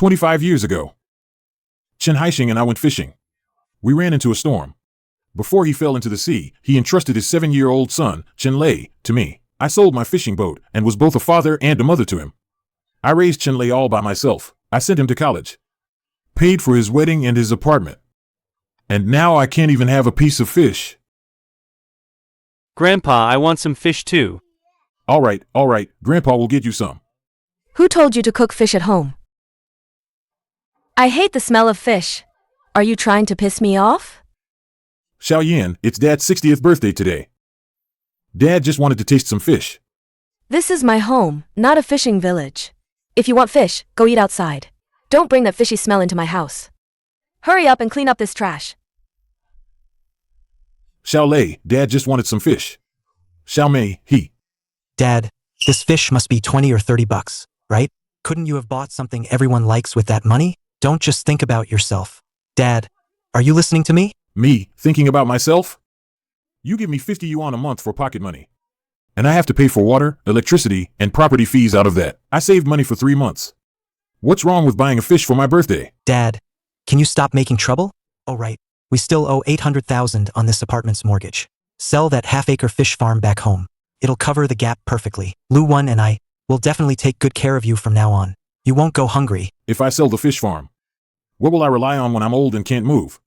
25 years ago. Chen Haixing and I went fishing. We ran into a storm. Before he fell into the sea, he entrusted his 7-year-old son, Chen Lei, to me. I sold my fishing boat and was both a father and a mother to him. I raised Chen Lei all by myself. I sent him to college. Paid for his wedding and his apartment. And now I can't even have a piece of fish. Grandpa, I want some fish too. All right, Grandpa will get you some. Who told you to cook fish at home? I hate the smell of fish. Are you trying to piss me off? Xiao Yan, it's Dad's 60th birthday today. Dad just wanted to taste some fish. This is my home, not a fishing village. If you want fish, go eat outside. Don't bring that fishy smell into my house. Hurry up and clean up this trash. Xiao Lei, Dad just wanted some fish. Xiao Mei, he. Dad, this fish must be 20 or 30 bucks, right? Couldn't you have bought something everyone likes with that money? Don't just think about yourself. Dad, are you listening to me? Me, thinking about myself? You give me 50 yuan a month for pocket money. And I have to pay for water, electricity, and property fees out of that. I saved money for 3 months. What's wrong with buying a fish for my birthday? Dad, can you stop making trouble? Oh right, we still owe 800,000 on this apartment's mortgage. Sell that half-acre fish farm back home. It'll cover the gap perfectly. Lu Wan and I will definitely take good care of you from now on. You won't go hungry. If I sell the fish farm, what will I rely on when I'm old and can't move?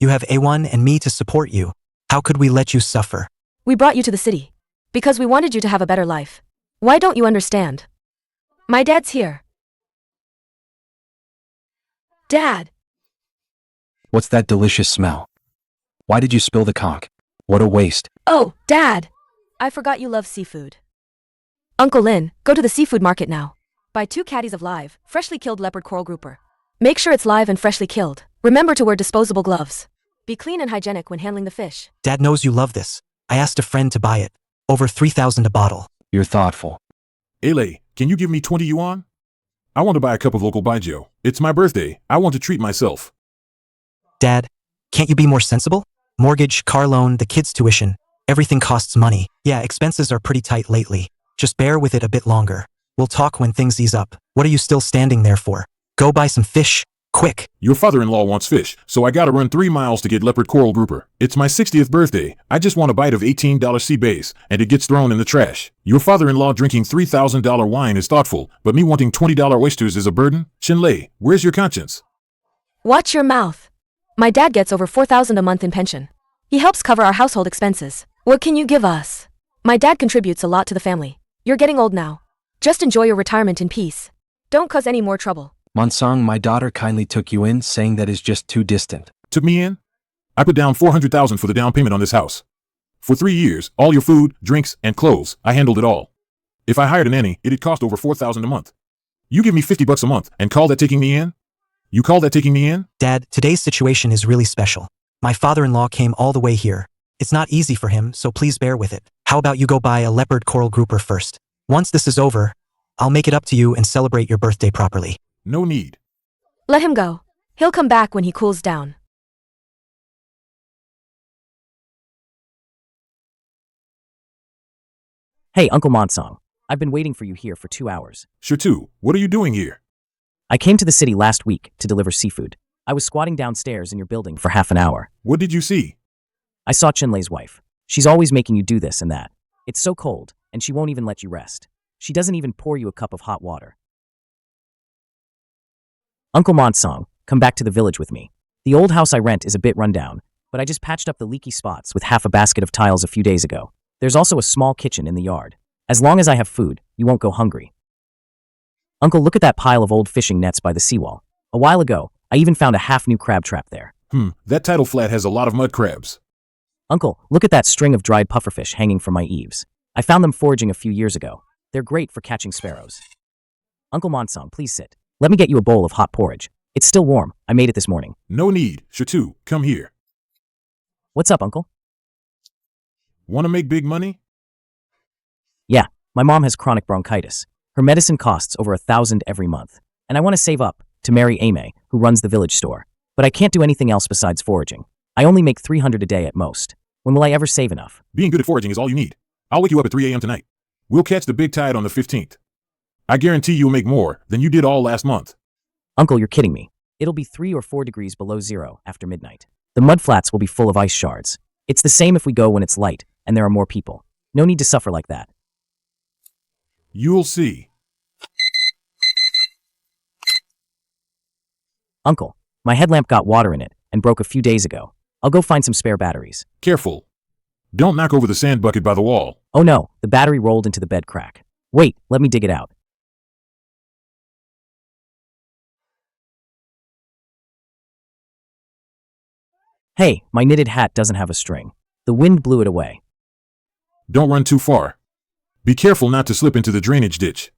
You have A1 and me to support you. How could we let you suffer? We brought you to the city because we wanted you to have a better life. Why don't you understand? My dad's here. Dad! What's that delicious smell? Why did you spill the conch? What a waste. Oh, Dad! I forgot you love seafood. Uncle Lin, go to the seafood market now. Buy 2 caddies of live, freshly killed leopard coral grouper. Make sure it's live and freshly killed. Remember to wear disposable gloves. Be clean and hygienic when handling the fish. Dad knows you love this. I asked a friend to buy it. Over 3,000 a bottle. You're thoughtful. Lei, can you give me 20 yuan? I want to buy a cup of local baijiu. It's my birthday. I want to treat myself. Dad, can't you be more sensible? Mortgage, car loan, the kids' tuition. Everything costs money. Yeah, expenses are pretty tight lately. Just bear with it a bit longer. We'll talk when things ease up. What are you still standing there for? Go buy some fish, quick. Your father-in-law wants fish, so I gotta run 3 miles to get leopard coral grouper. It's my 60th birthday. I just want a bite of $18 sea bass, and it gets thrown in the trash. Your father-in-law drinking $3,000 wine is thoughtful, but me wanting $20 oysters is a burden? Chen Lei, where's your conscience? Watch your mouth. My dad gets over 4,000 a month in pension. He helps cover our household expenses. What can you give us? My dad contributes a lot to the family. You're getting old now. Just enjoy your retirement in peace. Don't cause any more trouble. Monsong, my daughter kindly took you in, saying that is just too distant. Took me in? I put down 400,000 for the down payment on this house. For 3 years, all your food, drinks, and clothes, I handled it all. If I hired a nanny, it'd cost over 4,000 a month. You give me 50 bucks a month and call that taking me in? You call that taking me in? Dad, today's situation is really special. My father-in-law came all the way here. It's not easy for him, so please bear with it. How about you go buy a leopard coral grouper first? Once this is over, I'll make it up to you and celebrate your birthday properly. No need. Let him go. He'll come back when he cools down. Hey, Uncle Monsong. I've been waiting for you here for 2 hours. Sure too. What are you doing here? I came to the city last week to deliver seafood. I was squatting downstairs in your building for half an hour. What did you see? I saw Chen Lei's wife. She's always making you do this and that. It's so cold, and she won't even let you rest. She doesn't even pour you a cup of hot water. Uncle Monsong, come back to the village with me. The old house I rent is a bit run down, but I just patched up the leaky spots with half a basket of tiles a few days ago. There's also a small kitchen in the yard. As long as I have food, you won't go hungry. Uncle, look at that pile of old fishing nets by the seawall. A while ago, I even found a half-new crab trap there. That tidal flat has a lot of mud crabs. Uncle, look at that string of dried pufferfish hanging from my eaves. I found them foraging a few years ago. They're great for catching sparrows. Uncle Monsong, please sit. Let me get you a bowl of hot porridge. It's still warm. I made it this morning. No need. Shatu, come here. What's up, Uncle? Want to make big money? Yeah, my mom has chronic bronchitis. Her medicine costs over 1,000 every month. And I want to save up to marry Ame, who runs the village store. But I can't do anything else besides foraging. I only make 300 a day at most. When will I ever save enough? Being good at foraging is all you need. I'll wake you up at 3 a.m. tonight. We'll catch the big tide on the 15th. I guarantee you'll make more than you did all last month. Uncle, you're kidding me. It'll be 3 or 4 degrees below zero after midnight. The mudflats will be full of ice shards. It's the same if we go when it's light and there are more people. No need to suffer like that. You'll see. Uncle, my headlamp got water in it and broke a few days ago. I'll go find some spare batteries. Careful. Don't knock over the sand bucket by the wall. Oh no, the battery rolled into the bed crack. Wait, let me dig it out. Hey, my knitted hat doesn't have a string. The wind blew it away. Don't run too far. Be careful not to slip into the drainage ditch.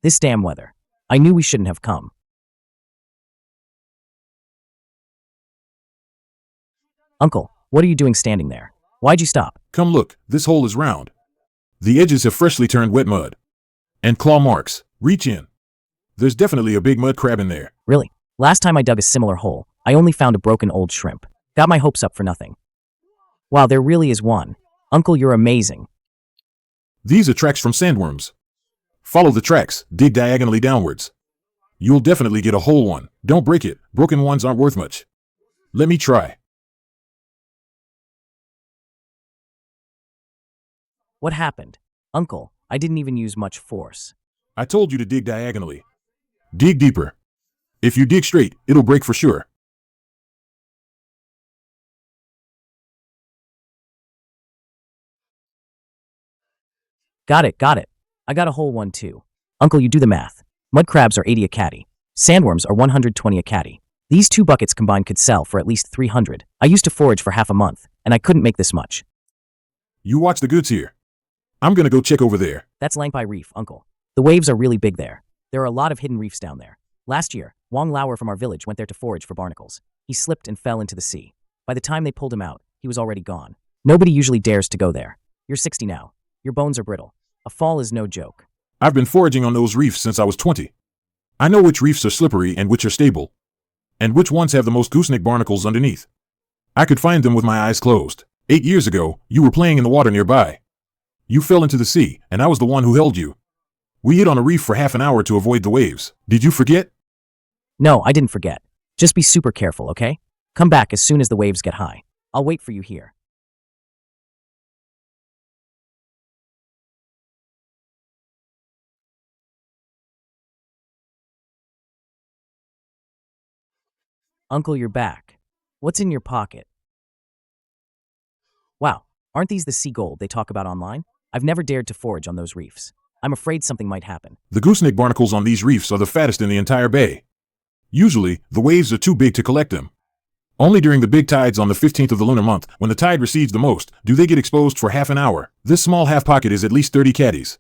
This damn weather. I knew we shouldn't have come. Uncle, what are you doing standing there? Why'd you stop? Come look, this hole is round. The edges have freshly turned wet mud. And claw marks. Reach in. There's definitely a big mud crab in there. Really? Last time I dug a similar hole, I only found a broken old shrimp. Got my hopes up for nothing. Wow, there really is one. Uncle, you're amazing. These are tracks from sandworms. Follow the tracks, dig diagonally downwards. You'll definitely get a whole one. Don't break it. Broken ones aren't worth much. Let me try. What happened? Uncle, I didn't even use much force. I told you to dig diagonally. Dig deeper. If you dig straight, it'll break for sure. Got it. I got a whole one too. Uncle, you do the math. Mud crabs are 80 a caddy. Sandworms are 120 a caddy. These 2 buckets combined could sell for at least 300. I used to forage for half a month, and I couldn't make this much. You watch the goods here. I'm gonna go check over there. That's Langpai Reef, Uncle. The waves are really big there. There are a lot of hidden reefs down there. Last year, Wong Lauer from our village went there to forage for barnacles. He slipped and fell into the sea. By the time they pulled him out, he was already gone. Nobody usually dares to go there. You're 60 now. Your bones are brittle. A fall is no joke. I've been foraging on those reefs since I was 20. I know which reefs are slippery and which are stable. And which ones have the most gooseneck barnacles underneath. I could find them with my eyes closed. 8 years ago, you were playing in the water nearby. You fell into the sea, and I was the one who held you. We hid on a reef for half an hour to avoid the waves. Did you forget? No, I didn't forget. Just be super careful, okay? Come back as soon as the waves get high. I'll wait for you here. Uncle, you're back. What's in your pocket? Wow, aren't these the sea gold they talk about online? I've never dared to forage on those reefs. I'm afraid something might happen. The gooseneck barnacles on these reefs are the fattest in the entire bay. Usually, the waves are too big to collect them. Only during the big tides on the 15th of the lunar month, when the tide recedes the most, do they get exposed for half an hour. This small half pocket is at least 30 caddies.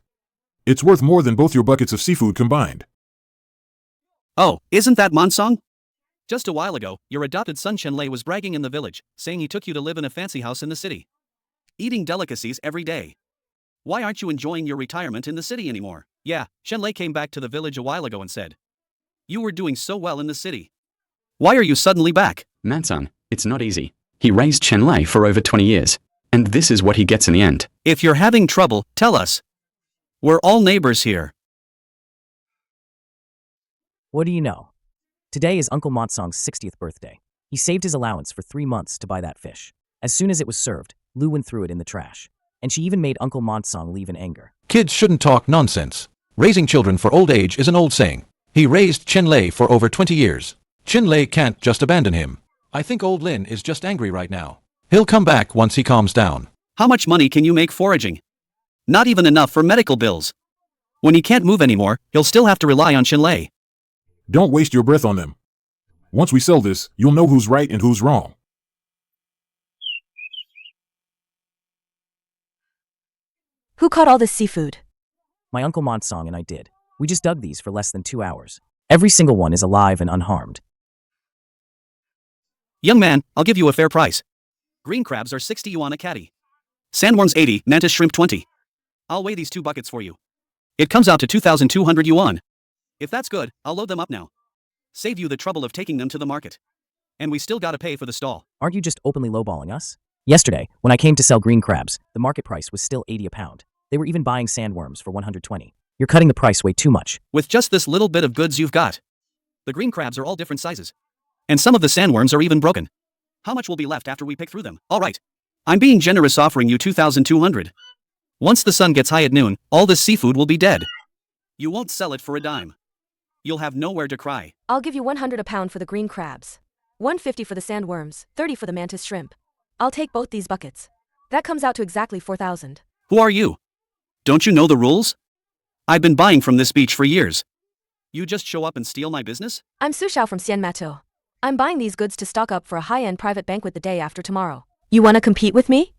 It's worth more than both your buckets of seafood combined. Oh, isn't that Monsong? Just a while ago, your adopted son Shenlei was bragging in the village, saying he took you to live in a fancy house in the city. Eating delicacies every day. Why aren't you enjoying your retirement in the city anymore? Yeah, Shenlei came back to the village a while ago and said, you were doing so well in the city. Why are you suddenly back? Mansung, it's not easy. He raised Shenlei for over 20 years. And this is what he gets in the end. If you're having trouble, tell us. We're all neighbors here. What do you know? Today is Uncle Monsong's 60th birthday. He saved his allowance for 3 months to buy that fish. As soon as it was served, Lu threw it in the trash. And she even made Uncle Monsong leave in anger. Kids shouldn't talk nonsense. Raising children for old age is an old saying. He raised Shenlei for over 20 years. Shenlei can't just abandon him. I think old Lin is just angry right now. He'll come back once he calms down. How much money can you make foraging? Not even enough for medical bills. When he can't move anymore, he'll still have to rely on Shenlei. Don't waste your breath on them. Once we sell this, you'll know who's right and who's wrong. Who caught all this seafood? My Uncle Monsong and I did. We just dug these for less than 2 hours. Every single one is alive and unharmed. Young man, I'll give you a fair price. Green crabs are 60 yuan a caddy. Sandworms 80, mantis shrimp 20. I'll weigh these 2 buckets for you. It comes out to 2,200 yuan. If that's good, I'll load them up now. Save you the trouble of taking them to the market. And we still gotta pay for the stall. Aren't you just openly lowballing us? Yesterday, when I came to sell green crabs, the market price was still 80 a pound. They were even buying sandworms for 120. You're cutting the price way too much. With just this little bit of goods you've got. The green crabs are all different sizes. And some of the sandworms are even broken. How much will be left after we pick through them? All right. I'm being generous, offering you 2,200. Once the sun gets high at noon, all this seafood will be dead. You won't sell it for a dime. You'll have nowhere to cry. I'll give you 100 a pound for the green crabs. 150 for the sandworms, 30 for the mantis shrimp. I'll take both these buckets. That comes out to exactly 4,000. Who are you? Don't you know the rules? I've been buying from this beach for years. You just show up and steal my business? I'm Su Xiao from Sien Mato. I'm buying these goods to stock up for a high-end private banquet the day after tomorrow. You wanna compete with me?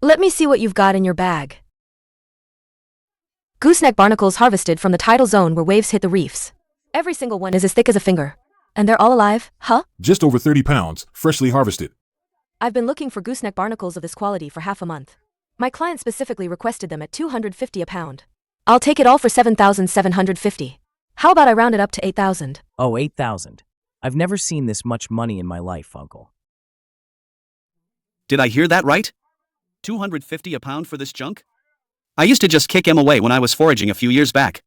Let me see what you've got in your bag. Gooseneck barnacles harvested from the tidal zone where waves hit the reefs. Every single one is as thick as a finger. And they're all alive, huh? Just over 30 pounds, freshly harvested. I've been looking for gooseneck barnacles of this quality for half a month. My client specifically requested them at 250 a pound. I'll take it all for 7,750. How about I round it up to 8,000? Oh, 8,000. I've never seen this much money in my life, Uncle. Did I hear that right? 250 a pound for this junk? I used to just kick him away when I was foraging a few years back.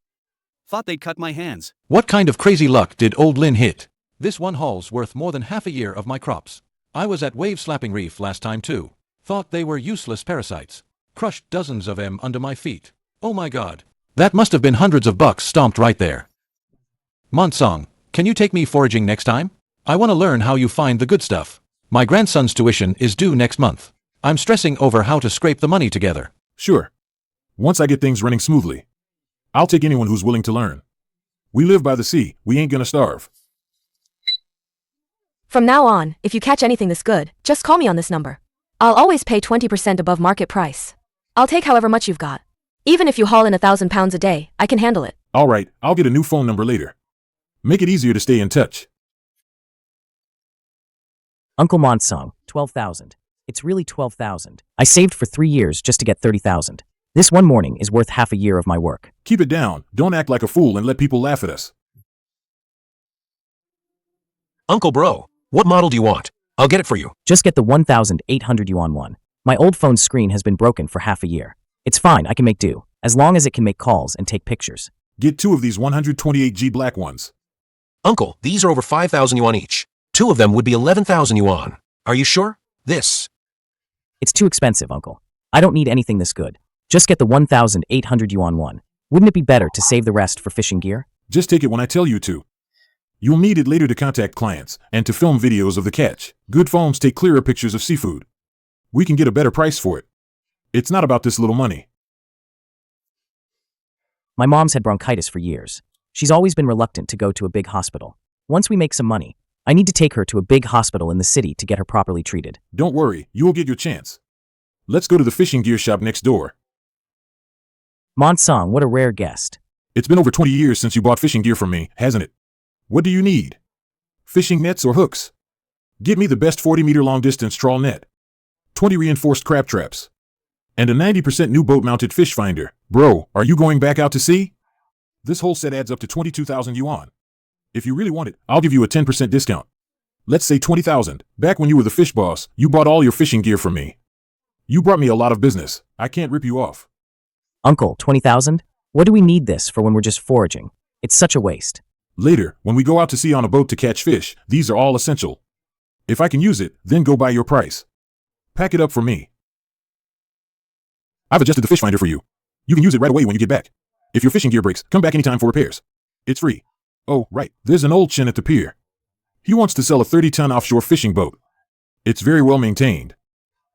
Thought they'd cut my hands. What kind of crazy luck did old Lin hit? This one haul's worth more than half a year of my crops. I was at Wave Slapping Reef last time too. Thought they were useless parasites. Crushed dozens of them under my feet. Oh my god. That must have been hundreds of bucks stomped right there. Monsong, can you take me foraging next time? I want to learn how you find the good stuff. My grandson's tuition is due next month. I'm stressing over how to scrape the money together. Sure. Once I get things running smoothly, I'll take anyone who's willing to learn. We live by the sea, we ain't gonna starve. From now on, if you catch anything this good, just call me on this number. I'll always pay 20% above market price. I'll take however much you've got. Even if you haul in 1,000 pounds a day, I can handle it. All right, I'll get a new phone number later. Make it easier to stay in touch. Uncle Monsong, 12,000. It's really 12,000. I saved for 3 years just to get 30,000. This one morning is worth half a year of my work. Keep it down, don't act like a fool and let people laugh at us. Uncle Bro, what model do you want? I'll get it for you. Just get the 1,800 yuan one. My old phone's screen has been broken for half a year. It's fine, I can make do, as long as it can make calls and take pictures. Get 2 of these 128G black ones. Uncle, these are over 5,000 yuan each. 2 of them would be 11,000 yuan. Are you sure? This. It's too expensive, Uncle. I don't need anything this good. Just get the 1,800 yuan one. Wouldn't it be better to save the rest for fishing gear? Just take it when I tell you to. You'll need it later to contact clients and to film videos of the catch. Good phones take clearer pictures of seafood. We can get a better price for it. It's not about this little money. My mom's had bronchitis for years. She's always been reluctant to go to a big hospital. Once we make some money, I need to take her to a big hospital in the city to get her properly treated. Don't worry, you will get your chance. Let's go to the fishing gear shop next door. Monsong, what a rare guest. It's been over 20 years since you bought fishing gear from me, hasn't it? What do you need? Fishing nets or hooks? Get me the best 40-meter long-distance trawl net, 20 reinforced crab traps, and a 90% new boat-mounted fish finder. Bro, are you going back out to sea? This whole set adds up to 22,000 yuan. If you really want it, I'll give you a 10% discount. Let's say 20,000. Back when you were the fish boss, you bought all your fishing gear from me. You brought me a lot of business. I can't rip you off. Uncle, 20,000? What do we need this for when we're just foraging? It's such a waste. Later, when we go out to sea on a boat to catch fish, these are all essential. If I can use it, then go by your price. Pack it up for me. I've adjusted the fish finder for you. You can use it right away when you get back. If your fishing gear breaks, come back anytime for repairs. It's free. Oh, right, there's an old chin at the pier. He wants to sell a 30-ton offshore fishing boat. It's very well maintained.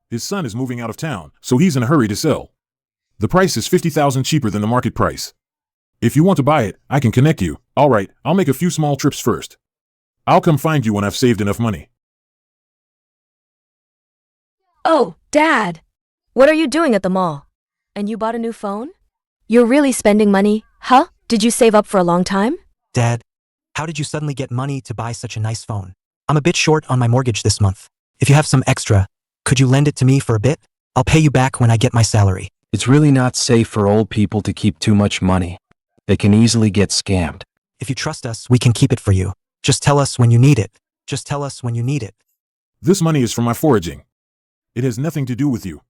His son is moving out of town, so he's in a hurry to sell. The price is 50,000 cheaper than the market price. If you want to buy it, I can connect you. All right, I'll make a few small trips first. I'll come find you when I've saved enough money. Oh, Dad! What are you doing at the mall? And you bought a new phone? You're really spending money, huh? Did you save up for a long time? Dad, how did you suddenly get money to buy such a nice phone? I'm a bit short on my mortgage this month. If you have some extra, could you lend it to me for a bit? I'll pay you back when I get my salary. It's really not safe for old people to keep too much money. They can easily get scammed. If you trust us, we can keep it for you. Just tell us when you need it. Just tell us when you need it. This money is from my foraging. It has nothing to do with you.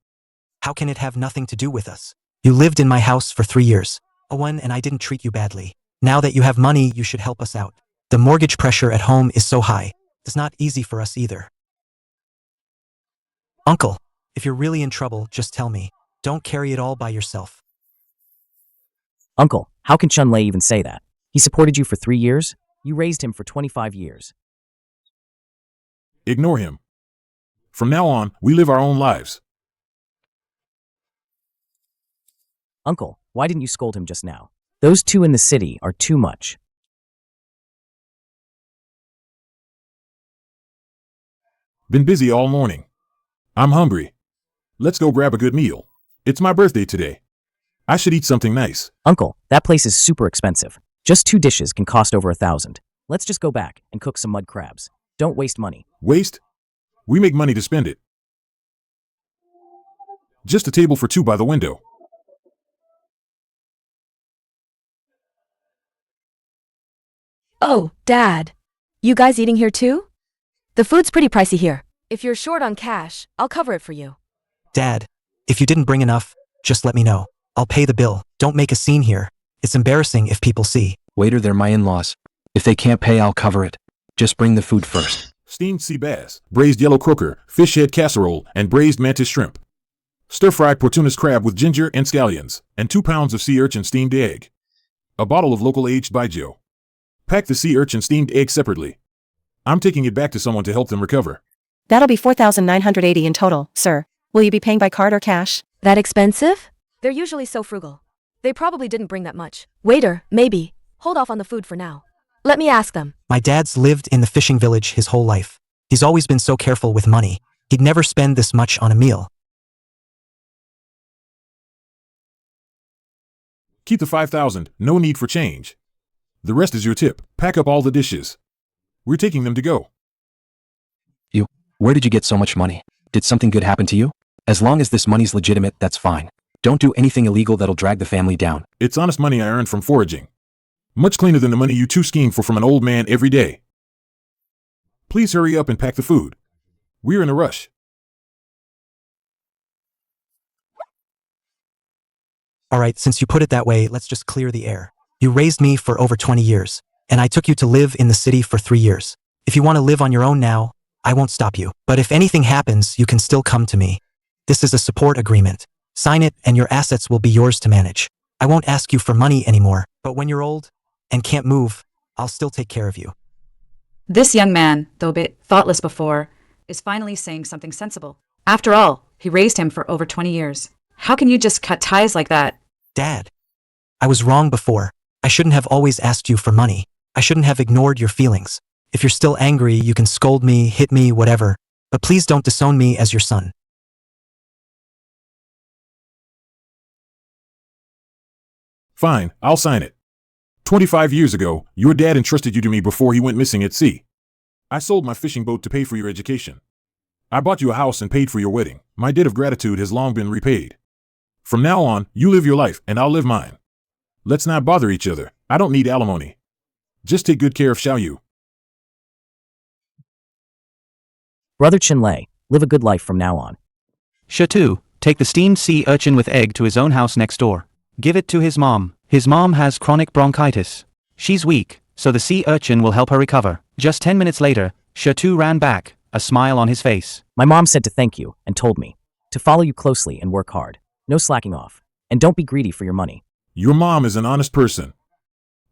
How can it have nothing to do with us? You lived in my house for 3 years. Owen and I didn't treat you badly. Now that you have money, you should help us out. The mortgage pressure at home is so high. It's not easy for us either. Uncle, if you're really in trouble, just tell me. Don't carry it all by yourself. Uncle, how can Chun-Lei even say that? He supported you for 3 years? You raised him for 25 years. Ignore him. From now on, we live our own lives. Uncle, why didn't you scold him just now? Those two in the city are too much. Been busy all morning. I'm hungry. Let's go grab a good meal. It's my birthday today. I should eat something nice. Uncle, that place is super expensive. Just 2 dishes can cost over 1,000. Let's just go back and cook some mud crabs. Don't waste money. Waste? We make money to spend it. Just a table for 2 by the window. Oh, Dad. You guys eating here too? The food's pretty pricey here. If you're short on cash, I'll cover it for you. Dad, if you didn't bring enough, just let me know. I'll pay the bill. Don't make a scene here. It's embarrassing if people see. Waiter, they're my in-laws. If they can't pay, I'll cover it. Just bring the food first. Steamed sea bass, braised yellow croaker, fish head casserole, and braised mantis shrimp. Stir-fried portunus crab with ginger and scallions, and 2 pounds of sea urchin steamed egg. A bottle of local aged baijiu. Pack the sea urchin steamed egg separately. I'm taking it back to someone to help them recover. That'll be 4,980 in total, sir. Will you be paying by card or cash? That expensive? They're usually so frugal. They probably didn't bring that much. Waiter, maybe. Hold off on the food for now. Let me ask them. My dad's lived in the fishing village his whole life. He's always been so careful with money. He'd never spend this much on a meal. Keep the 5,000, no need for change. The rest is your tip. Pack up all the dishes. We're taking them to go. Where did you get so much money? Did something good happen to you? As long as this money's legitimate, that's fine. Don't do anything illegal that'll drag the family down. It's honest money I earned from foraging. Much cleaner than the money you two scheme for from an old man every day. Please hurry up and pack the food. We're in a rush. Alright, since you put it that way, let's just clear the air. You raised me for over 20 years, and I took you to live in the city for 3 years. If you want to live on your own now, I won't stop you. But if anything happens, you can still come to me. This is a support agreement. Sign it and your assets will be yours to manage. I won't ask you for money anymore, but when you're old and can't move, I'll still take care of you. This young man, though a bit thoughtless before, is finally saying something sensible. After all, he raised him for over 20 years. How can you just cut ties like that? Dad, I was wrong before. I shouldn't have always asked you for money. I shouldn't have ignored your feelings. If you're still angry, you can scold me, hit me, whatever. But please don't disown me as your son. Fine, I'll sign it. 25 years ago, your dad entrusted you to me before he went missing at sea. I sold my fishing boat to pay for your education. I bought you a house and paid for your wedding. My debt of gratitude has long been repaid. From now on, you live your life and I'll live mine. Let's not bother each other. I don't need alimony. Just take good care of Xiaoyu. Brother Chun-Lei, live a good life from now on. Shatu, take the steamed sea urchin with egg to his own house next door. Give it to his mom. His mom has chronic bronchitis. She's weak, so the sea urchin will help her recover. Just 10 minutes later, Shatu ran back, a smile on his face. My mom said to thank you and told me to follow you closely and work hard. No slacking off. And don't be greedy for your money. Your mom is an honest person.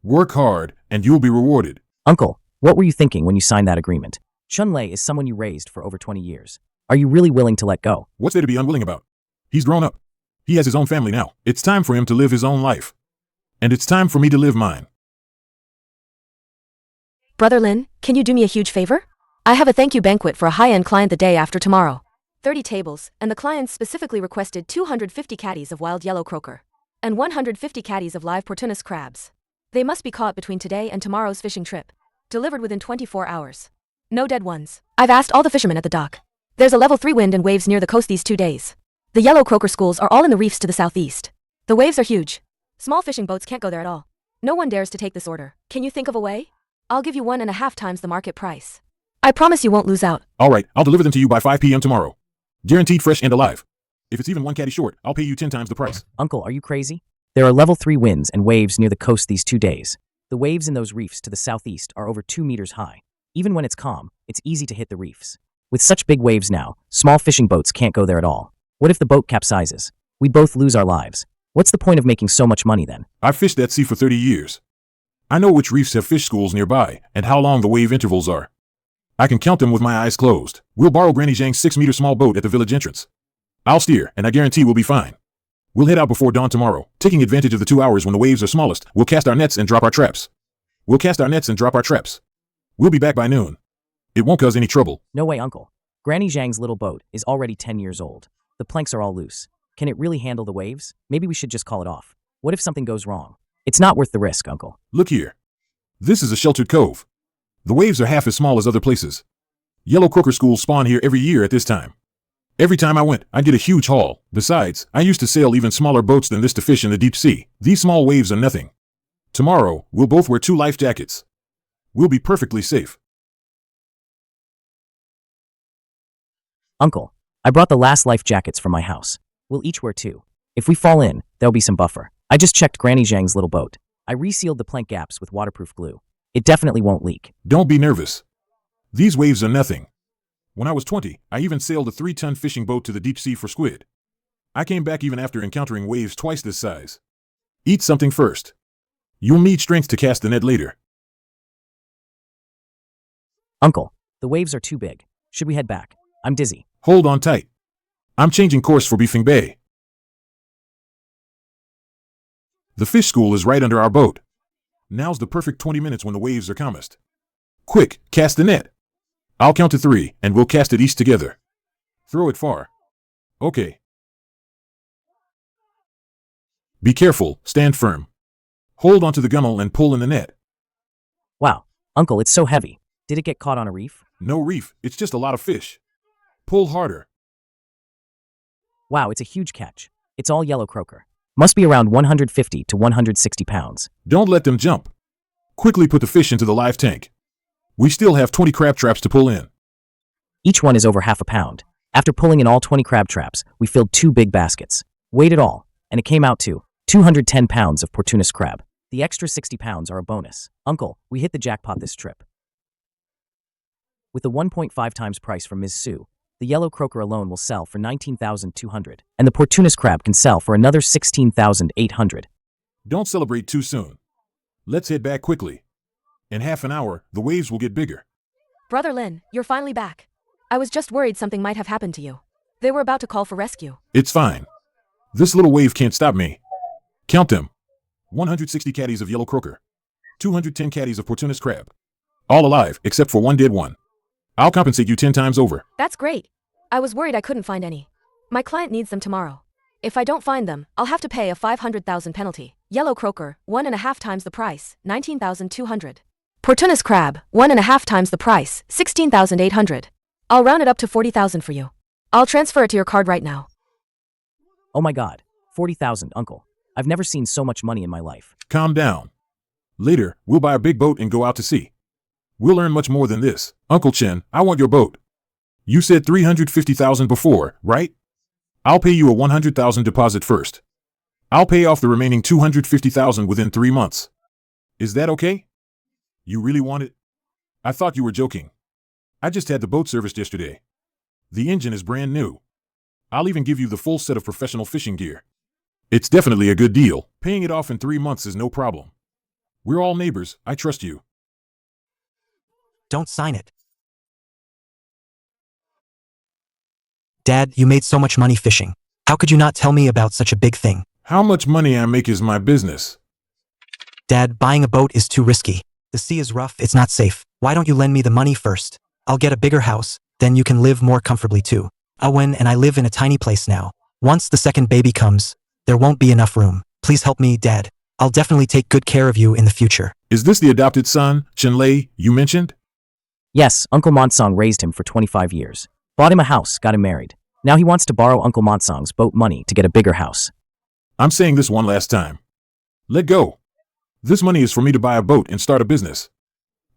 Work hard, and you'll be rewarded. Uncle, what were you thinking when you signed that agreement? Chun-Lei is someone you raised for over 20 years. Are you really willing to let go? What's there to be unwilling about? He's grown up. He has his own family now. It's time for him to live his own life. And it's time for me to live mine. Brother Lin, can you do me a huge favor? I have a thank you banquet for a high-end client the day after tomorrow. 30 tables, and the clients specifically requested 250 caddies of wild yellow croaker and 150 caddies of live portunus crabs. They must be caught between today and tomorrow's fishing trip. Delivered within 24 hours. No dead ones. I've asked all the fishermen at the dock. There's a level 3 wind and waves near the coast these 2 days. The yellow croaker schools are all in the reefs to the southeast. The waves are huge. Small fishing boats can't go there at all. No one dares to take this order. Can you think of a way? I'll give you 1.5 times the market price. I promise you won't lose out. All right, I'll deliver them to you by 5 p.m. tomorrow. Guaranteed fresh and alive. If it's even 1 caddy short, I'll pay you 10 times the price. Uncle, are you crazy? There are level 3 winds and waves near the coast these 2 days. The waves in those reefs to the southeast are over 2 meters high. Even when it's calm, it's easy to hit the reefs. With such big waves now, small fishing boats can't go there at all. What if the boat capsizes? We'd both lose our lives. What's the point of making so much money then? I've fished that sea for 30 years. I know which reefs have fish schools nearby and how long the wave intervals are. I can count them with my eyes closed. We'll borrow Granny Zhang's 6-meter small boat at the village entrance. I'll steer, and I guarantee we'll be fine. We'll head out before dawn tomorrow. Taking advantage of the 2 hours when the waves are smallest, we'll cast our nets and drop our traps. We'll be back by noon. It won't cause any trouble. No way, Uncle. Granny Zhang's little boat is already 10 years old. The planks are all loose. Can it really handle the waves? Maybe we should just call it off. What if something goes wrong? It's not worth the risk, Uncle. Look here. This is a sheltered cove. The waves are half as small as other places. Yellow croaker schools spawn here every year at this time. Every time I went, I'd get a huge haul. Besides, I used to sail even smaller boats than this to fish in the deep sea. These small waves are nothing. Tomorrow, we'll both wear 2 life jackets. We'll be perfectly safe. Uncle, I brought the last life jackets from my house. We'll each wear 2. If we fall in, there'll be some buffer. I just checked Granny Zhang's little boat. I resealed the plank gaps with waterproof glue. It definitely won't leak. Don't be nervous. These waves are nothing. When I was 20, I even sailed a 3-ton fishing boat to the deep sea for squid. I came back even after encountering waves twice this size. Eat something first. You'll need strength to cast the net later. Uncle, the waves are too big. Should we head back? I'm dizzy. Hold on tight. I'm changing course for Beefing Bay. The fish school is right under our boat. Now's the perfect 20 minutes when the waves are calmest. Quick, cast the net. I'll count to 3, and we'll cast it each together. Throw it far. Okay. Be careful, stand firm. Hold onto the gunnel and pull in the net. Wow, Uncle, it's so heavy. Did it get caught on a reef? No reef, it's just a lot of fish. Pull harder. Wow, it's a huge catch. It's all yellow croaker. Must be around 150 to 160 pounds. Don't let them jump. Quickly put the fish into the live tank. We still have 20 crab traps to pull in. Each one is over half a pound. After pulling in all 20 crab traps, we filled 2 big baskets. Weighed it all, and it came out to 210 pounds of Portunus crab. The extra 60 pounds are a bonus. Uncle, we hit the jackpot this trip. With the 1.5 times price from Ms. Sue, the yellow croaker alone will sell for $19,200, and the Portunus crab can sell for another $16,800. Don't celebrate too soon. Let's head back quickly. In half an hour, the waves will get bigger. Brother Lin, you're finally back. I was just worried something might have happened to you. They were about to call for rescue. It's fine. This little wave can't stop me. Count them. 160 caddies of yellow croaker. 210 caddies of Portunus crab. All alive, except for one dead one. I'll compensate you 10 times over. That's great. I was worried I couldn't find any. My client needs them tomorrow. If I don't find them, I'll have to pay a 500,000 penalty. Yellow croaker, 1.5 times the price, 19,200. Portunus crab, 1.5 times the price, 16,800. I'll round it up to 40,000 for you. I'll transfer it to your card right now. Oh my God, 40,000, Uncle. I've never seen so much money in my life. Calm down. Later, we'll buy a big boat and go out to sea. We'll earn much more than this. Uncle Chen, I want your boat. You said 350,000 before, right? I'll pay you a 100,000 deposit first. I'll pay off the remaining 250,000 within 3 months. Is that okay? You really want it? I thought you were joking. I just had the boat serviced yesterday. The engine is brand new. I'll even give you the full set of professional fishing gear. It's definitely a good deal. Paying it off in 3 months is no problem. We're all neighbors. I trust you. Don't sign it. Dad, you made so much money fishing. How could you not tell me about such a big thing? How much money I make is my business. Dad, buying a boat is too risky. The sea is rough, it's not safe. Why don't you lend me the money first? I'll get a bigger house, then you can live more comfortably too. Owen and I live in a tiny place now. Once the second baby comes, there won't be enough room. Please help me, Dad. I'll definitely take good care of you in the future. Is this the adopted son, Chen Lei, you mentioned? Yes, Uncle Monsong raised him for 25 years. Bought him a house, got him married. Now he wants to borrow Uncle Monsong's boat money to get a bigger house. I'm saying this one last time. Let go. This money is for me to buy a boat and start a business.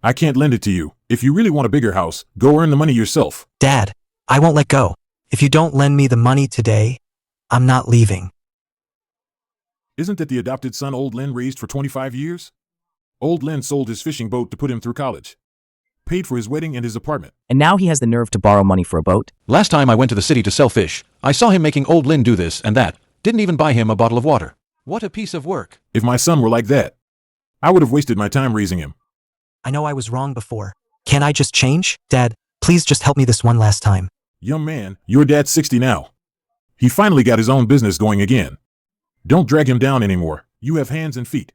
I can't lend it to you. If you really want a bigger house, go earn the money yourself. Dad, I won't let go. If you don't lend me the money today, I'm not leaving. Isn't that the adopted son old Lin raised for 25 years? Old Lin sold his fishing boat to put him through college. Paid for his wedding and his apartment. And now he has the nerve to borrow money for a boat? Last time I went to the city to sell fish, I saw him making old Lin do this and that. Didn't even buy him a bottle of water. What a piece of work. If my son were like that, I would have wasted my time raising him. I know I was wrong before. Can I just change? Dad, please just help me this one last time. Young man, your dad's 60 now. He finally got his own business going again. Don't drag him down anymore. You have hands and feet.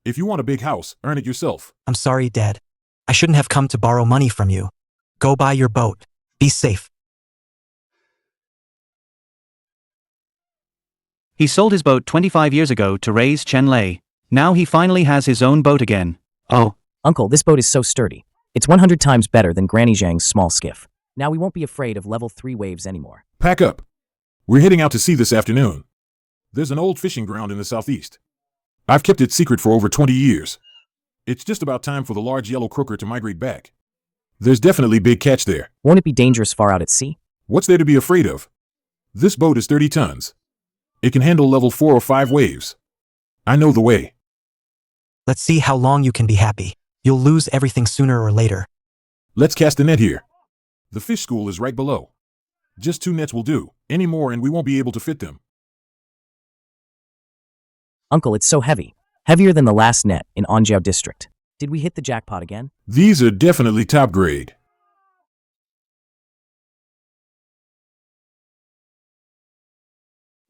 If you want a big house, earn it yourself. I'm sorry, Dad. I shouldn't have come to borrow money from you. Go buy your boat. Be safe. He sold his boat 25 years ago to raise Chen Lei. Now he finally has his own boat again. Oh. Uncle, this boat is so sturdy. It's 100 times better than Granny Zhang's small skiff. Now we won't be afraid of level 3 waves anymore. Pack up. We're heading out to sea this afternoon. There's an old fishing ground in the southeast. I've kept it secret for over 20 years. It's just about time for the large yellow croaker to migrate back. There's definitely big catch there. Won't it be dangerous far out at sea? What's there to be afraid of? This boat is 30 tons. It can handle level 4 or 5 waves. I know the way. Let's see how long you can be happy. You'll lose everything sooner or later. Let's cast a net here. The fish school is right below. Just 2 nets will do. Any more and we won't be able to fit them. Uncle, it's so heavy. Heavier than the last net in Anjiao district. Did we hit the jackpot again? These are definitely top grade.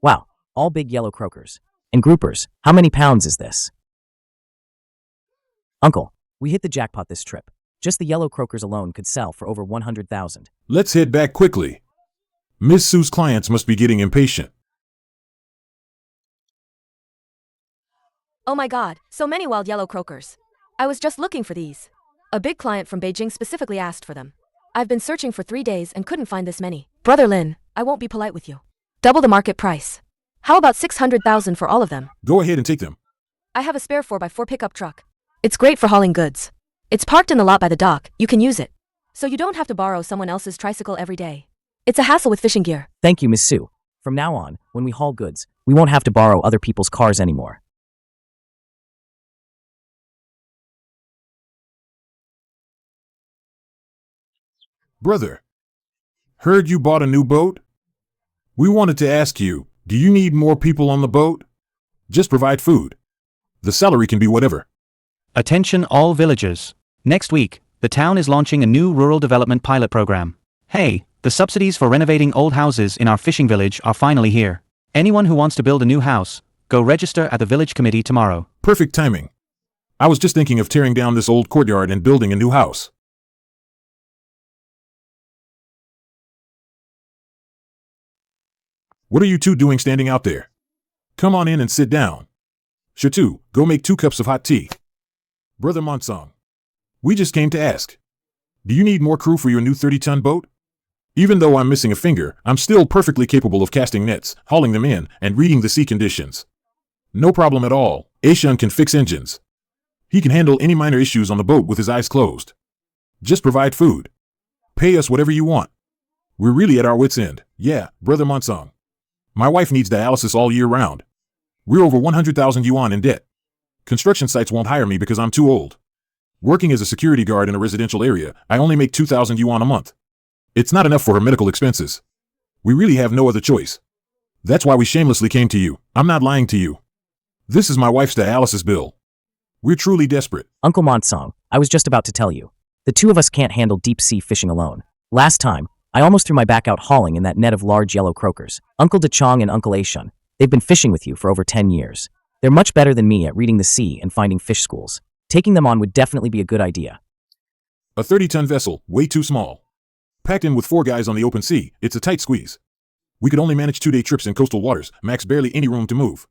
Wow, all big yellow croakers. And groupers, how many pounds is this? Uncle, we hit the jackpot this trip. Just the yellow croakers alone could sell for over 100,000. Let's head back quickly. Miss Sue's clients must be getting impatient. Oh my god, so many wild yellow croakers. I was just looking for these. A big client from Beijing specifically asked for them. I've been searching for 3 days and couldn't find this many. Brother Lin, I won't be polite with you. Double the market price. How about 600,000 for all of them? Go ahead and take them. I have a spare 4x4 pickup truck. It's great for hauling goods. It's parked in the lot by the dock, you can use it. So you don't have to borrow someone else's tricycle every day. It's a hassle with fishing gear. Thank you, Miss Sue. From now on, when we haul goods, we won't have to borrow other people's cars anymore. Brother, heard you bought a new boat? We wanted to ask you, do you need more people on the boat? Just provide food. The salary can be whatever. Attention all villagers. Next week, the town is launching a new rural development pilot program. Hey, the subsidies for renovating old houses in our fishing village are finally here. Anyone who wants to build a new house, go register at the village committee tomorrow. Perfect timing. I was just thinking of tearing down this old courtyard and building a new house. What are you two doing standing out there? Come on in and sit down. Shatu, go make 2 cups of hot tea. Brother Monsong, we just came to ask. Do you need more crew for your new 30-ton boat? Even though I'm missing a finger, I'm still perfectly capable of casting nets, hauling them in, and reading the sea conditions. No problem at all. Aishun can fix engines. He can handle any minor issues on the boat with his eyes closed. Just provide food. Pay us whatever you want. We're really at our wits' end. Yeah, Brother Monsong. My wife needs dialysis all year round. We're over 100,000 yuan in debt. Construction sites won't hire me because I'm too old. Working as a security guard in a residential area, I only make 2,000 yuan a month. It's not enough for her medical expenses. We really have no other choice. That's why we shamelessly came to you. I'm not lying to you. This is my wife's dialysis bill. We're truly desperate. Uncle Monsong, I was just about to tell you. The 2 of us can't handle deep-sea fishing alone. Last time, I almost threw my back out hauling in that net of large yellow croakers. Uncle De Chong and Uncle Aishun, they've been fishing with you for over 10 years. They're much better than me at reading the sea and finding fish schools. Taking them on would definitely be a good idea. A 30-ton vessel, way too small. Packed in with 4 guys on the open sea, it's a tight squeeze. We could only manage 2-day trips in coastal waters, max barely any room to move.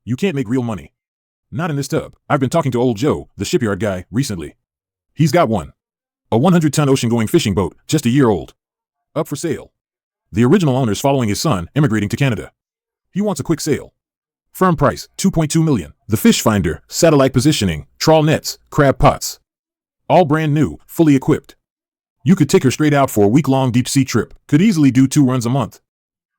You can't make real money. Not in this tub. I've been talking to old Joe, the shipyard guy, recently. He's got one. A 100-ton ocean-going fishing boat, just a year old. Up for sale. The original owner's following his son, immigrating to Canada. He wants a quick sale. Firm price, 2.2 million. The fish finder, satellite positioning, trawl nets, crab pots. All brand new, fully equipped. You could take her straight out for a week-long deep-sea trip. Could easily do 2 runs a month.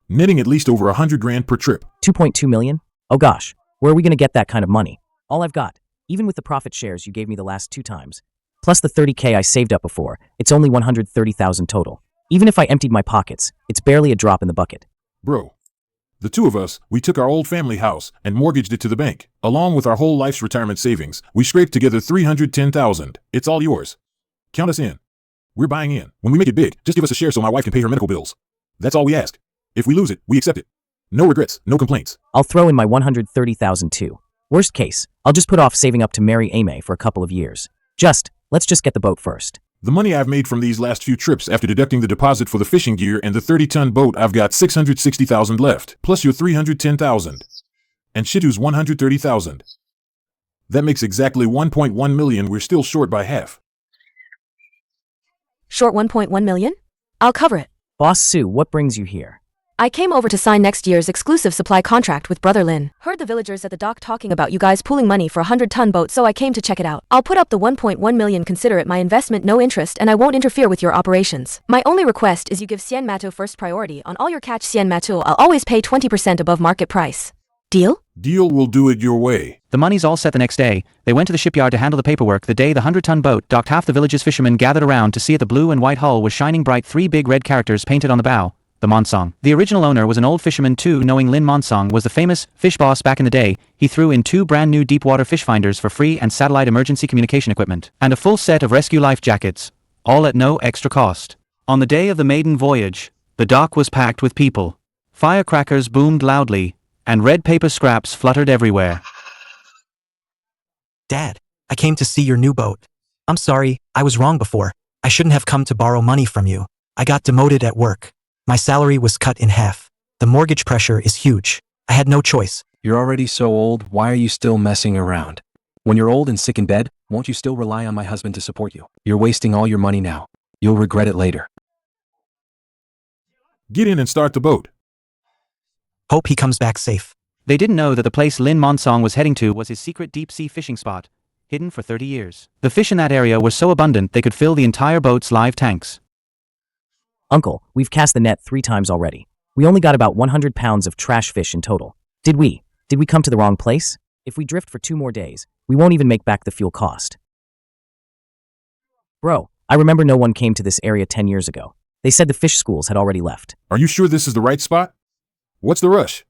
Netting at least over 100 grand per trip. 2.2 million? Oh gosh, Where are we gonna get that kind of money? All I've got, even with the profit shares you gave me the last 2 times, plus the 30K I saved up before, it's only 130,000 total. Even if I emptied my pockets, it's barely a drop in the bucket. Bro, the two of us, we took our old family house and mortgaged it to the bank. Along with our whole life's retirement savings, we scraped together 310,000. It's all yours. Count us in. We're buying in. When we make it big, just give us a share so my wife can pay her medical bills. That's all we ask. If we lose it, we accept it. No regrets, no complaints. I'll throw in my 130,000 too. Worst case, I'll just put off saving up to marry Ame for a couple of years. Let's just get the boat first. The money I've made from these last few trips after deducting the deposit for the fishing gear and the 30-ton boat, I've got 660,000 left, plus your 310,000. And Shitu's 130,000. That makes exactly 1.1 million. We're still short by half. Short 1.1 million? I'll cover it. Boss Sue, what brings you here? I came over to sign next year's exclusive supply contract with Brother Lin. Heard the villagers at the dock talking about you guys pooling money for a 100-ton boat, so I came to check it out. I'll put up the 1.1 million, consider it my investment, no interest, and I won't interfere with your operations. My only request is you give Sien Mato first priority on all your catch. Sien Mato, I'll always pay 20% above market price. Deal? Deal, will do it your way. The money's all set. The next day, they went to the shipyard to handle the paperwork. The day the 100-ton boat docked, half the village's fishermen gathered around to see it. The blue and white hull was shining bright, 3 big red characters painted on the bow. The Monsong. The original owner was an old fisherman too. Knowing Lin Monsong was the famous fish boss back in the day, he threw in 2 brand new deep-water fish finders for free and satellite emergency communication equipment, and a full set of rescue life jackets, all at no extra cost. On the day of the maiden voyage, the dock was packed with people. Firecrackers boomed loudly, and red paper scraps fluttered everywhere. Dad, I came to see your new boat. I'm sorry, I was wrong before. I shouldn't have come to borrow money from you. I got demoted at work. My salary was cut in half. The mortgage pressure is huge. I had no choice. You're already so old, why are you still messing around? When you're old and sick in bed, won't you still rely on my husband to support you? You're wasting all your money now. You'll regret it later. Get in and start the boat. Hope he comes back safe. They didn't know that the place Lin Monsong was heading to was his secret deep-sea fishing spot, hidden for 30 years. The fish in that area were so abundant they could fill the entire boat's live tanks. Uncle, we've cast the net 3 times already. We only got about 100 pounds of trash fish in total. Did we come to the wrong place? If we drift for 2 more days, we won't even make back the fuel cost. Bro, I remember no one came to this area 10 years ago. They said the fish schools had already left. Are you sure this is the right spot? What's the rush?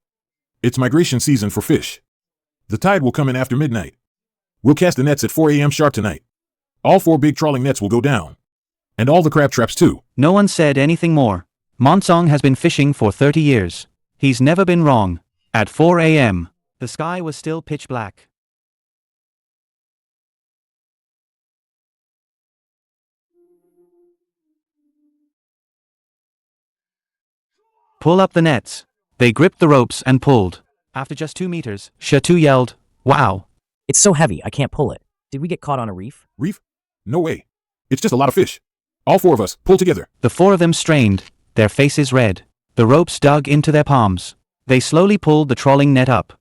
It's migration season for fish. The tide will come in after midnight. We'll cast the nets at 4 a.m. sharp tonight. All 4 big trawling nets will go down. And all the crab traps too. No one said anything more. Monsong has been fishing for 30 years. He's never been wrong. At 4 a.m., the sky was still pitch black. Pull up the nets. They gripped the ropes and pulled. After just 2 meters, Shatu yelled, "Wow." It's so heavy, I can't pull it. Did we get caught on a reef? Reef? No way. It's just a lot of fish. All 4 of us, pull together. The 4 of them strained, their faces red. The ropes dug into their palms. They slowly pulled the trolling net up.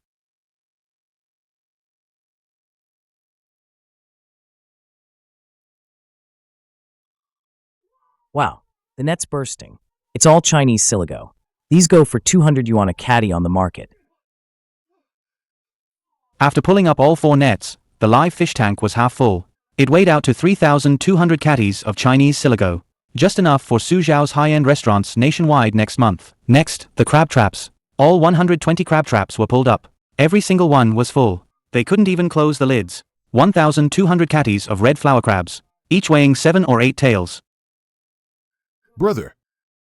Wow, the net's bursting. It's all Chinese silico. These go for 200 yuan a caddy on the market. After pulling up all 4 nets, the live fish tank was half full. It weighed out to 3,200 catties of Chinese silico, just enough for Su Zhao's high-end restaurants nationwide next month. Next, the crab traps. All 120 crab traps were pulled up. Every single one was full. They couldn't even close the lids. 1,200 catties of red flower crabs, each weighing 7 or 8 tails. Brother,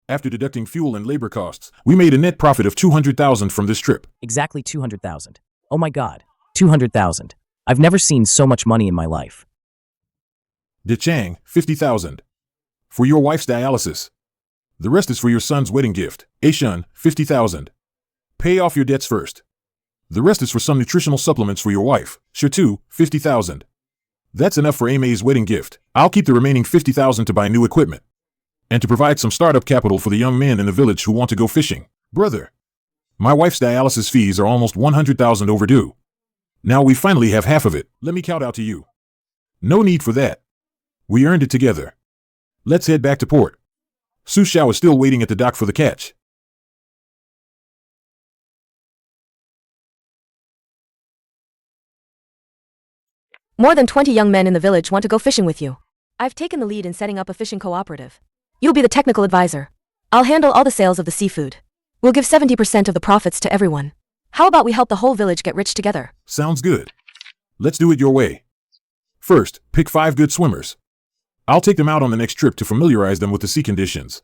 after deducting fuel and labor costs, we made a net profit of 200,000 from this trip. Exactly 200,000. Oh my god, 200,000. I've never seen so much money in my life. De Chang, 50,000. For your wife's dialysis. The rest is for your son's wedding gift. Aishun, 50,000. Pay off your debts first. The rest is for some nutritional supplements for your wife. Shatu, 50,000. That's enough for Aime's wedding gift. I'll keep the remaining 50,000 to buy new equipment. And to provide some startup capital for the young men in the village who want to go fishing. Brother, my wife's dialysis fees are almost 100,000 overdue. Now we finally have half of it. Let me count out to you. No need for that. We earned it together. Let's head back to port. Su Xiao is still waiting at the dock for the catch. More than 20 young men in the village want to go fishing with you. I've taken the lead in setting up a fishing cooperative. You'll be the technical advisor. I'll handle all the sales of the seafood. We'll give 70% of the profits to everyone. How about we help the whole village get rich together? Sounds good. Let's do it your way. First, pick 5 good swimmers. I'll take them out on the next trip to familiarize them with the sea conditions.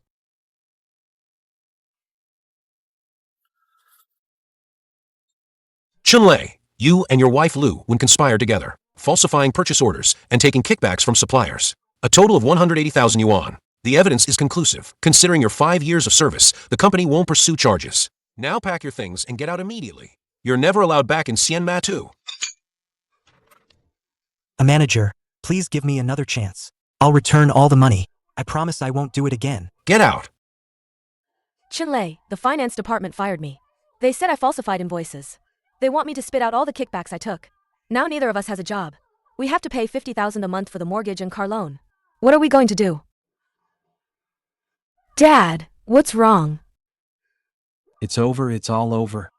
Chun-Lei, you and your wife Lu would conspire together, falsifying purchase orders and taking kickbacks from suppliers. A total of 180,000 yuan. The evidence is conclusive. Considering your 5 years of service, the company won't pursue charges. Now pack your things and get out immediately. You're never allowed back in Sienma too. A manager, please give me another chance. I'll return all the money. I promise I won't do it again. Get out. Chun-Lei, the finance department fired me. They said I falsified invoices. They want me to spit out all the kickbacks I took. Now neither of us has a job. We have to pay 50,000 a month for the mortgage and car loan. What are we going to do? Dad, what's wrong? It's over, it's all over.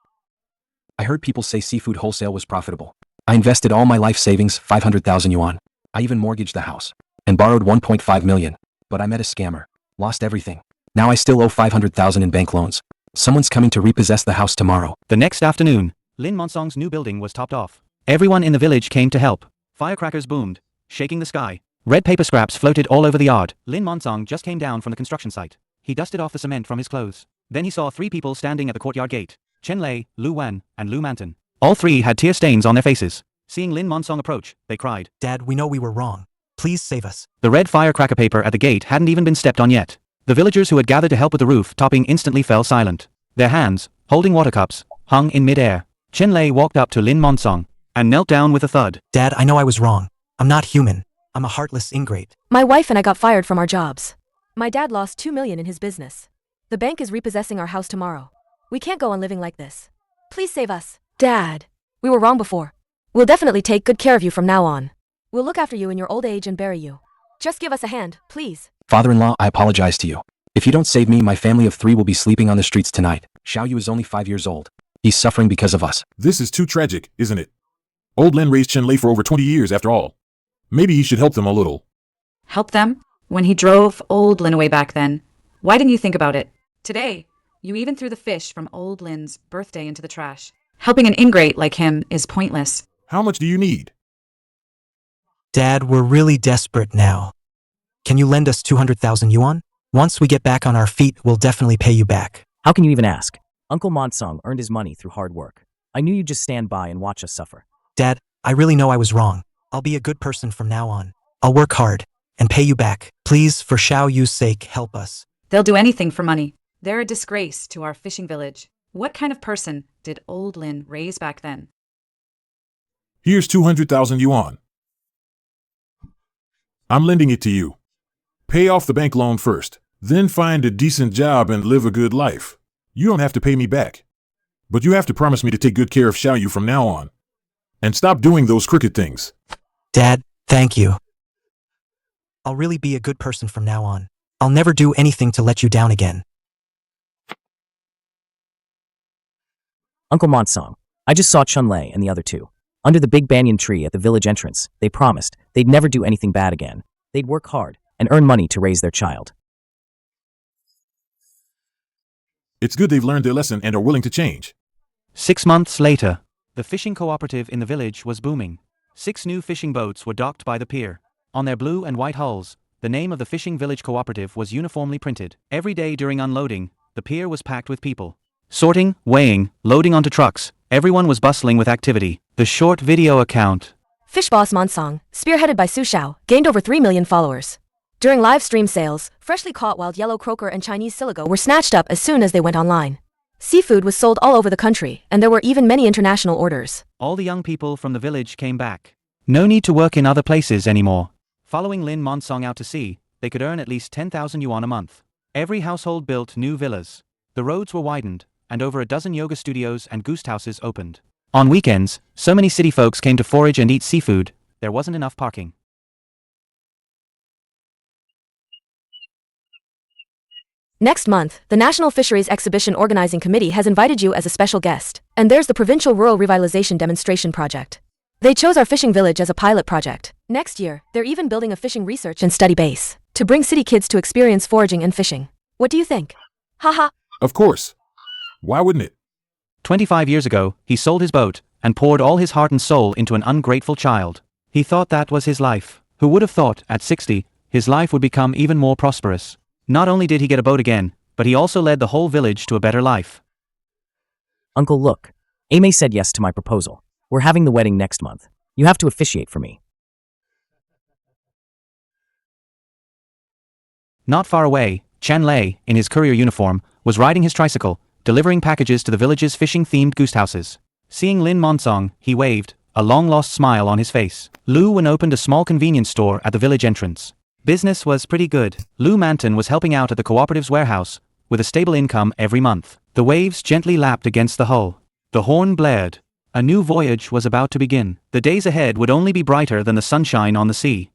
I heard people say seafood wholesale was profitable. I invested all my life savings, 500,000 yuan. I even mortgaged the house and borrowed 1.5 million. But I met a scammer, lost everything. Now I still owe 500,000 in bank loans. Someone's coming to repossess the house tomorrow. The next afternoon, Lin Monsong's new building was topped off. Everyone in the village came to help. Firecrackers boomed, shaking the sky. Red paper scraps floated all over the yard. Lin Monsong just came down from the construction site. He dusted off the cement from his clothes. Then he saw 3 people standing at the courtyard gate. Chun-Lei, Lu Wan, and Lu Manton. All 3 had tear stains on their faces. Seeing Lin Monsong approach, they cried, Dad, we know we were wrong. Please save us. The red firecracker paper at the gate hadn't even been stepped on yet. The villagers who had gathered to help with the roof topping instantly fell silent. Their hands, holding water cups, hung in mid-air. Chun-Lei walked up to Lin Monsong and knelt down with a thud. Dad, I know I was wrong. I'm not human. I'm a heartless ingrate. My wife and I got fired from our jobs. My dad lost 2 million in his business. The bank is repossessing our house tomorrow. We can't go on living like this. Please save us. Dad, we were wrong before. We'll definitely take good care of you from now on. We'll look after you in your old age and bury you. Just give us a hand, please. Father-in-law, I apologize to you. If you don't save me, my family of 3 will be sleeping on the streets tonight. Xiao Yu is only 5 years old. He's suffering because of us. This is too tragic, isn't it? Old Lin raised Chun-Lei for over 20 years after all. Maybe he should help them a little. Help them? When he drove old Lin away back then. Why didn't you think about it? Today, you even threw the fish from old Lin's birthday into the trash. Helping an ingrate like him is pointless. How much do you need? Dad, we're really desperate now. Can you lend us 200,000 yuan? Once we get back on our feet, we'll definitely pay you back. How can you even ask? Uncle Monsong earned his money through hard work. I knew you'd just stand by and watch us suffer. Dad, I really know I was wrong. I'll be a good person from now on. I'll work hard and pay you back. Please, for Xiao Yu's sake, help us. They'll do anything for money. They're a disgrace to our fishing village. What kind of person did old Lin raise back then? Here's 200,000 yuan. I'm lending it to you. Pay off the bank loan first, then find a decent job and live a good life. You don't have to pay me back. But you have to promise me to take good care of Xiao Yu from now on. And stop doing those crooked things. Dad, thank you. I'll really be a good person from now on. I'll never do anything to let you down again. Uncle Monsong, I just saw Chun-Lei and the other 2. Under the big banyan tree at the village entrance, they promised they'd never do anything bad again. They'd work hard and earn money to raise their child. It's good they've learned their lesson and are willing to change. 6 months later, the fishing cooperative in the village was booming. 6 new fishing boats were docked by the pier. On their blue and white hulls, the name of the fishing village cooperative was uniformly printed. Every day during unloading, the pier was packed with people. Sorting, weighing, loading onto trucks, everyone was bustling with activity. The short video account. Fish boss Monsong, spearheaded by Su Xiao, gained over 3 million followers. During live stream sales, freshly caught wild yellow croaker and Chinese siligo were snatched up as soon as they went online. Seafood was sold all over the country, and there were even many international orders. All the young people from the village came back. No need to work in other places anymore. Following Lin Monsong out to sea, they could earn at least 10,000 yuan a month. Every household built new villas. The roads were widened, and over a dozen yoga studios and goose houses opened. On weekends, so many city folks came to forage and eat seafood, there wasn't enough parking. Next month, the National Fisheries Exhibition Organizing Committee has invited you as a special guest. And there's the Provincial Rural Revitalization Demonstration Project. They chose our fishing village as a pilot project. Next year, they're even building a fishing research and study base to bring city kids to experience foraging and fishing. What do you think? Haha. Of course. Why wouldn't it? 25 years ago, he sold his boat and poured all his heart and soul into an ungrateful child. He thought that was his life. Who would have thought, at 60, his life would become even more prosperous? Not only did he get a boat again, but he also led the whole village to a better life. Uncle, look. Ame said yes to my proposal. We're having the wedding next month. You have to officiate for me. Not far away, Chen Lei, in his courier uniform, was riding his tricycle, delivering packages to the village's fishing-themed goose houses. Seeing Lin Monsong, he waved, a long-lost smile on his face. Lu Wen opened a small convenience store at the village entrance. Business was pretty good. Lu Manton was helping out at the cooperative's warehouse, with a stable income every month. The waves gently lapped against the hull. The horn blared. A new voyage was about to begin. The days ahead would only be brighter than the sunshine on the sea.